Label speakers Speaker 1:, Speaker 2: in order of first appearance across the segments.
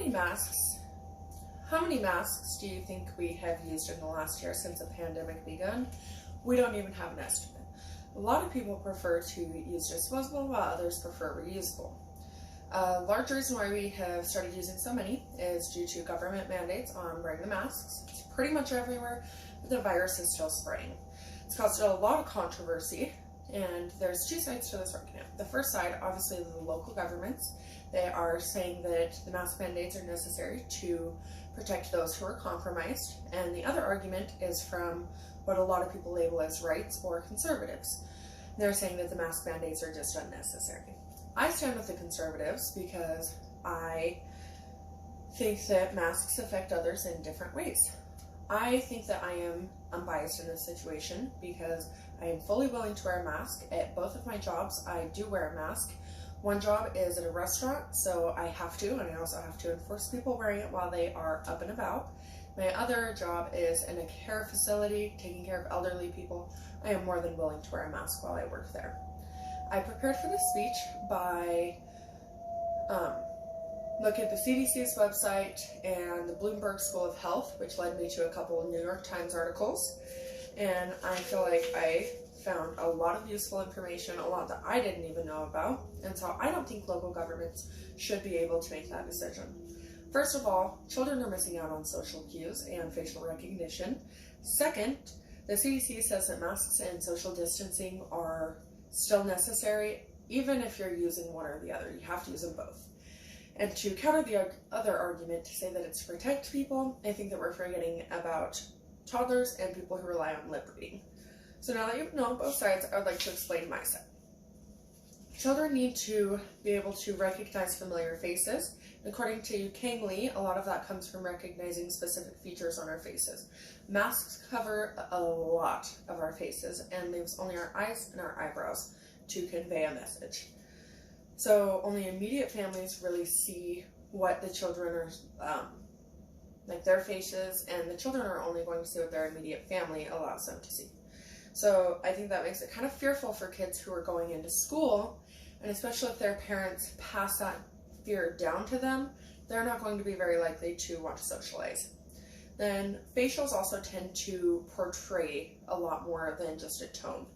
Speaker 1: many masks do you think we have used in the last year since the pandemic began? We don't even have an estimate. A lot of people prefer to use disposable while others prefer reusable. A large reason why we have started using so many is due to government mandates on wearing the masks. It's pretty much everywhere, but the virus is still spreading. It's caused a lot of controversy, and there's two sides to this argument. The first side, obviously, the local governments. They are saying that the mask mandates are necessary to protect those who are compromised, and the other argument is from what a lot of people label as rights or conservatives. They're saying that the mask mandates are just unnecessary. I stand with the conservatives because I think that masks affect others in different ways. I think that I am unbiased in this situation because I am fully willing to wear a mask. At both of my jobs, I do wear a mask. One job is at a restaurant, so I have to, and I also have to enforce people wearing it while they are up and about. My other job is in a care facility, taking care of elderly people. I am more than willing to wear a mask while I work there. I prepared for this speech by looking at the CDC's website and the Bloomberg School of Health, which led me to a couple of New York Times articles. And I feel like I found a lot of useful information, a lot that I didn't even know about. And so I don't think local governments should be able to make that decision. First of all, children are missing out on social cues and facial recognition. Second, the CDC says that masks and social distancing are still necessary, even if you're using one or the other. You have to use them both. And to counter the other argument to say that it's to protect people, I think that we're forgetting about toddlers and people who rely on lip reading. So now that you know both sides, I would like to explain my side. Children need to be able to recognize familiar faces. According to Kang Lee, a lot of that comes from recognizing specific features on our faces. Masks cover a lot of our faces and leaves only our eyes and our eyebrows to convey a message. So only immediate families really see what the children are, like their faces, and the children are only going to see what their immediate family allows them to see. So I think that makes it kind of fearful for kids who are going into school, and especially if their parents pass that fear down to them, they're not going to be very likely to want to socialize. Then facials also tend to portray a lot more than just a tone.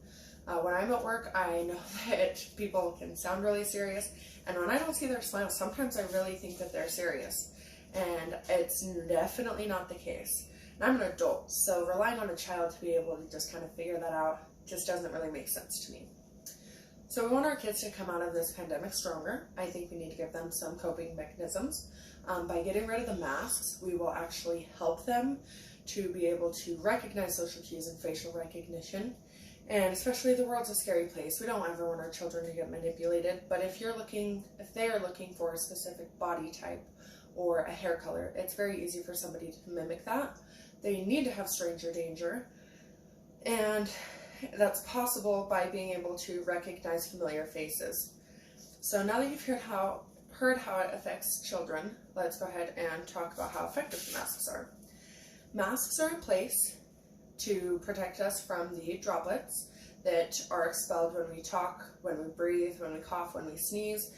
Speaker 1: When I'm at work, I know that people can sound really serious, and when I don't see their smile, sometimes I really think that they're serious, and it's definitely not the case. And I'm an adult, so relying on a child to be able to just kind of figure that out just doesn't really make sense to me. So we want our kids to come out of this pandemic stronger. I think we need to give them some coping mechanisms. By getting rid of the masks, we will actually help them to be able to recognize social cues and facial recognition. And especially the world's a scary place. We don't ever want our children to get manipulated, but if they are looking for a specific body type or a hair color, it's very easy for somebody to mimic that. They need to have stranger danger, and that's possible by being able to recognize familiar faces. So now that you've heard how it affects children, let's go ahead and talk about how effective the masks are. Masks are in place to protect us from the droplets that are expelled when we talk, when we breathe, when we cough, when we sneeze,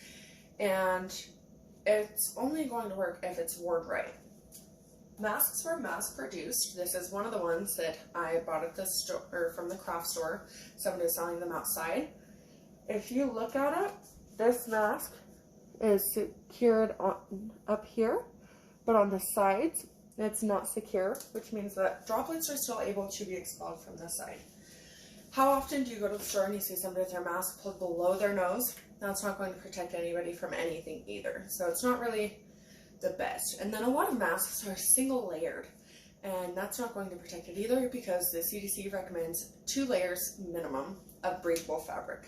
Speaker 1: and it's only going to work if it's worn right. Masks were mass produced. This is one of the ones that I bought at the store, or from the craft store. Somebody was selling them outside. If you look at it, this mask is secured up here, but on the sides, it's not secure, which means that droplets are still able to be expelled from the side. How often do you go to the store and you see somebody with their mask pulled below their nose? That's not going to protect anybody from anything either. So it's not really the best. And then a lot of masks are single layered, and that's not going to protect it either because the CDC recommends 2 layers minimum of breathable fabric.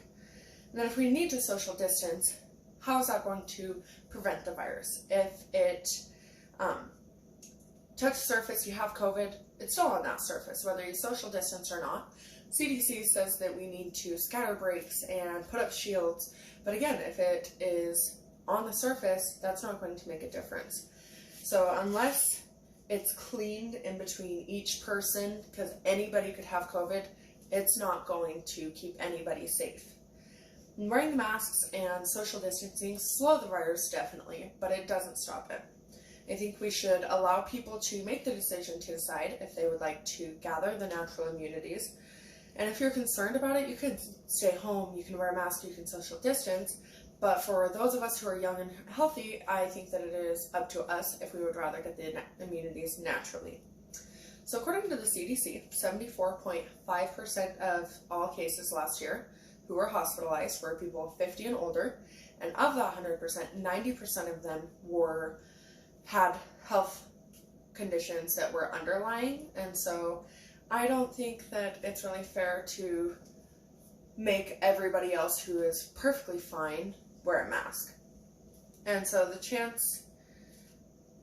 Speaker 1: And then if we need to social distance, how is that going to prevent the virus? If it touch surface, you have COVID, it's still on that surface, whether you social distance or not. CDC says that we need to scatter breaks and put up shields, but again, if it is on the surface, that's not going to make a difference. So unless it's cleaned in between each person, because anybody could have COVID, it's not going to keep anybody safe. And wearing the masks and social distancing slow the virus definitely, but it doesn't stop it. I think we should allow people to make the decision to decide if they would like to gather the natural immunities. And if you're concerned about it, you can stay home, you can wear a mask, you can social distance. But for those of us who are young and healthy, I think that it is up to us if we would rather get the immunities naturally. So according to the CDC, 74.5% of all cases last year who were hospitalized were people 50 and older. And of that 100%, 90% of them had health conditions that were underlying. And so I don't think that it's really fair to make everybody else who is perfectly fine wear a mask. And so the chance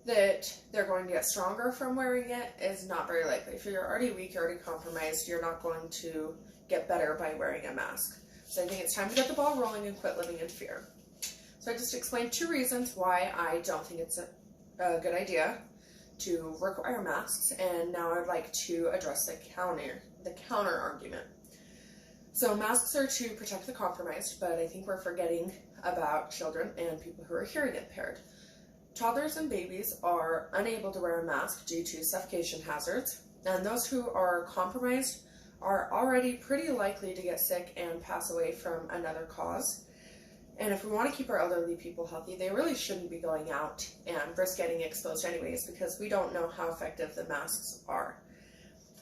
Speaker 1: that they're going to get stronger from wearing it is not very likely. If you're already weak, you're already compromised, you're not going to get better by wearing a mask. So I think it's time to get the ball rolling and quit living in fear. So I just explained 2 reasons why I don't think it's a good idea to require masks, and now I'd like to address the counter argument. So masks are to protect the compromised, but I think we're forgetting about children and people who are hearing impaired. Toddlers and babies are unable to wear a mask due to suffocation hazards, and those who are compromised are already pretty likely to get sick and pass away from another cause. And if we want to keep our elderly people healthy, they really shouldn't be going out and risk getting exposed anyways, because we don't know how effective the masks are.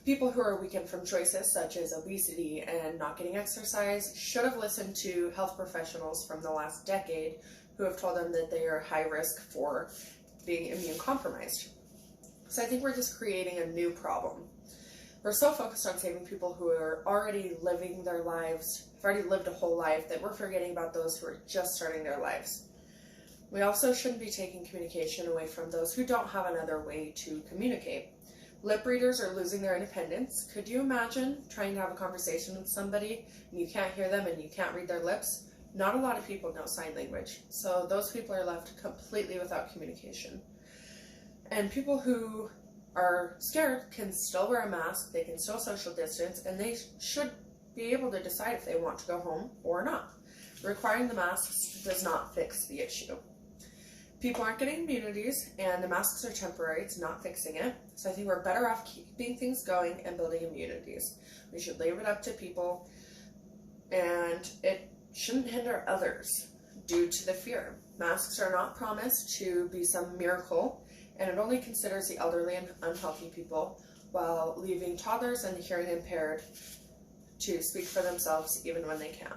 Speaker 1: People who are weakened from choices such as obesity and not getting exercise should have listened to health professionals from the last decade who have told them that they are high risk for being immune compromised. So I think we're just creating a new problem. We're so focused on saving people who are already living their lives, have already lived a whole life, that we're forgetting about those who are just starting their lives. We also shouldn't be taking communication away from those who don't have another way to communicate. Lip readers are losing their independence. Could you imagine trying to have a conversation with somebody and you can't hear them and you can't read their lips? Not a lot of people know sign language, so those people are left completely without communication. And people who are scared can still wear a mask, they can still social distance, and they should be able to decide if they want to go home or not. Requiring the masks does not fix the issue. People aren't getting immunities, and the masks are temporary, it's not fixing it. So I think we're better off keeping things going and building immunities. We should leave it up to people, and it shouldn't hinder others due to the fear. Masks are not promised to be some miracle, and it only considers the elderly and unhealthy people, while leaving toddlers and the hearing impaired to speak for themselves even when they can't.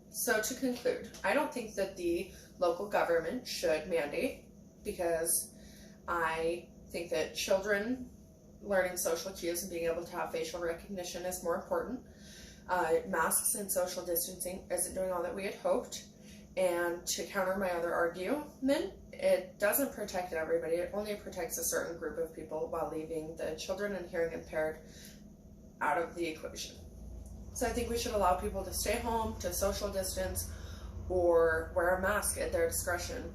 Speaker 1: So to conclude, I don't think that the local government should mandate, because I think that children learning social cues and being able to have facial recognition is more important. Masks and social distancing isn't doing all that we had hoped. And to counter my other argument, it doesn't protect everybody. It only protects a certain group of people while leaving the children and hearing impaired out of the equation. So I think we should allow people to stay home, to social distance, or wear a mask at their discretion.